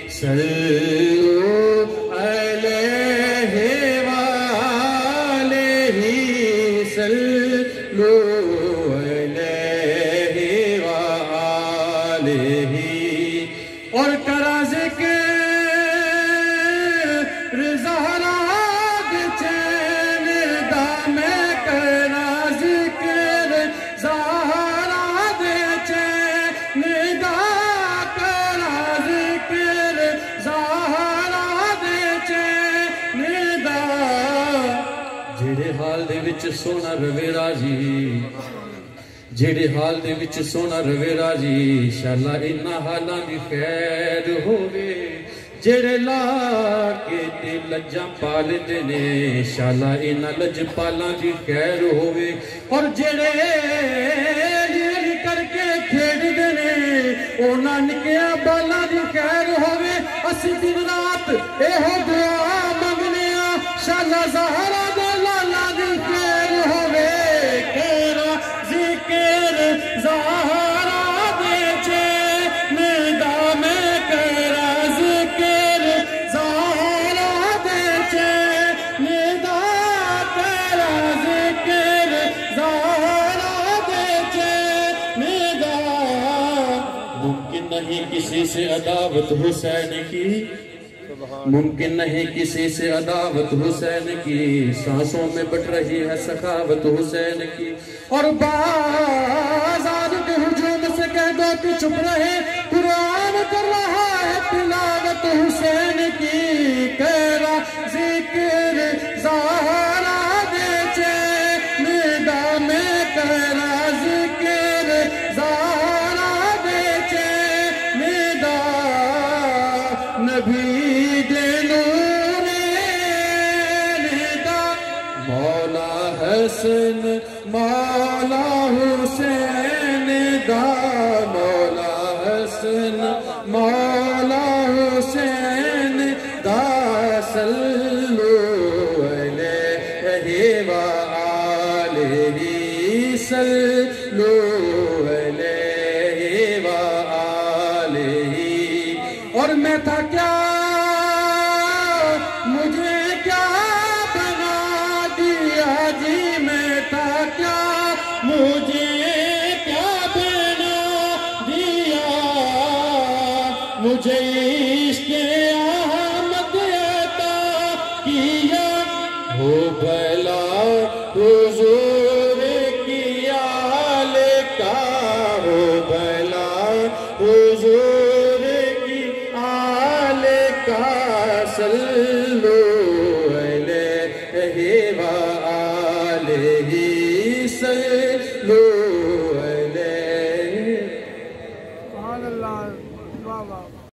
صلوا علیہ وآلہ صلوا علیہ وآلہ اور کرا ذکر زہرا چین دام کرا ذکر زہرا چین دا کرا ذکر زہرا چین دا جڑے حال دے وچ سونا روے راجی جڑے حال دے وچ سونا روے راجی انشاءاللہ انہا حالاں دی خیر ہووے جڑے لا کے تے لجاں پال دینے انشاءاللہ انہا لج پالاں دی خیر ہووے اور جڑے لیلی کر کے کھیڑ دینے اونا نکیاں بالاں دی خیر ہووے اسی دن رات اے ہو دعا منگنیا انشاءاللہ زہرا دے لالا دی خیر ہووے کرا ذکر زہرا دے چین دام کرا ذکر زہرا دے چین دا کرا ذکر زہرا دے چین دا ممکن نہیں کسی سے عداوت حسین کی ممکن نہیں کسی سے عداوت حسین کی سانسوں میں بٹ رہی ہے سخاوت حسین کی اور بازار کے ہجوم سے کہہ دو کہ چپ رہے قرآن کر رہا ہے تلاوت حسین کی کرا ذکر زہرا دے چین دام کرا ذکر زہرا دے چین دا نبی مولا حسن مولا حسین دا مولا حسن مولا حسین دا صلوا علیہ وآلہ صلوا علیہ وآلہ اور میں تھا کیا مجھے کیا بنا دیا جی میں تھا کیا مجھے کیا بنا دیا مجھے عشق احمد عطا کیا ہو بھلا حضور کی آل کا ہو بھلا حضور کی آل کا صلوا علیہ وآلہ صلوا